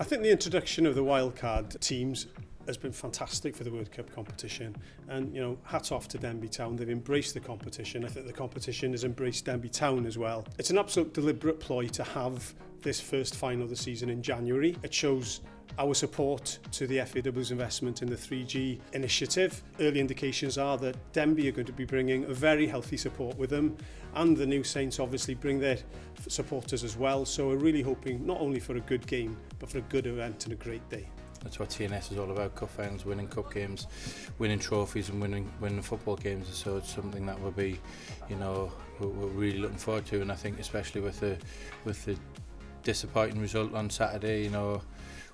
I think the introduction of the wildcard teams has been fantastic for the World Cup competition, and hats off to Denbigh Town. They've embraced the competition. I think the competition has embraced Denbigh Town as well. It's an absolute deliberate ploy to have this first final of the season in January. It shows our support to the FAWales investment in the 3G initiative. Early indications are that Denbigh are going to be bringing a very healthy support with them, and the new Saints obviously bring their supporters as well. So we're really hoping not only for a good game, but for a good event and a great day. That's what TNS is all about: cup finals, winning cup games, winning trophies, and winning football games. So it's something that we'll be, we're really looking forward to. And I think especially with the disappointing result on Saturday,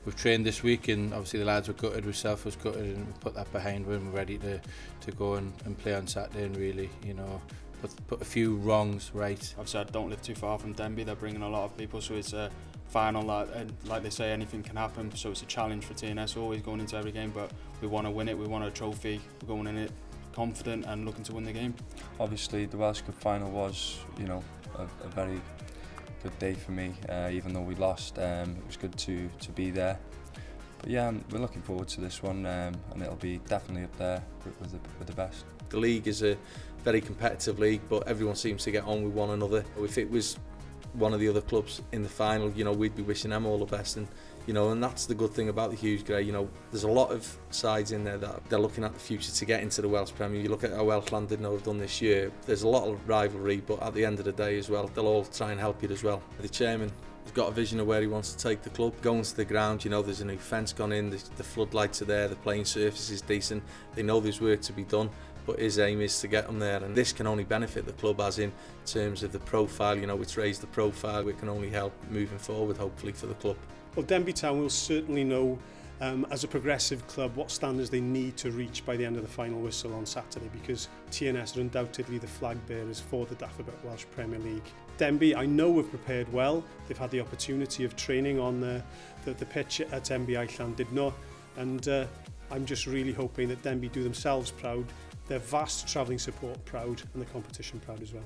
we've trained this week, and obviously the lads were gutted, myself was gutted, and we put that behind us, and we're ready to go and play on Saturday and really, put a few wrongs right. Obviously I don't live too far from Denbigh. They're bringing a lot of people, so it's a final and like they say, anything can happen, so it's a challenge for TNS. We're always going into every game, but we want to win it. We want a trophy. We're going in it confident and looking to win the game. Obviously the Welsh Cup final was a very good day for me, even though we lost. It was good to be there, but yeah, we're looking forward to this one, and it'll be definitely up there with the best. The league is a very competitive league, but everyone seems to get on with one another. If it was one of the other clubs in the final, we'd be wishing them all the best, and that's the good thing about the Hughes Grey. There's a lot of sides in there that they're looking at the future to get into the Welsh Premier. You look at how well Llandudno have done this year. There's a lot of rivalry, but at the end of the day as well, they'll all try and help you as well. The chairman has got a vision of where he wants to take the club. Going to the ground, there's a new fence gone in, the floodlights are there, the playing surface is decent. They know there's work to be done, but his aim is to get them there, and this can only benefit the club, as in terms of the profile. It's raised the profile. It can only help moving forward, hopefully, for the club. Well, Denbigh Town will certainly know, as a progressive club, what standards they need to reach by the end of the final whistle on Saturday, because TNS are undoubtedly the flag bearers for the Daffodil Welsh Premier League. Denbigh, I know, have prepared well. They've had the opportunity of training on the pitch at MBI Llandudno, and I'm just really hoping that Denbigh do themselves proud, their vast travelling support proud, and the competition proud as well.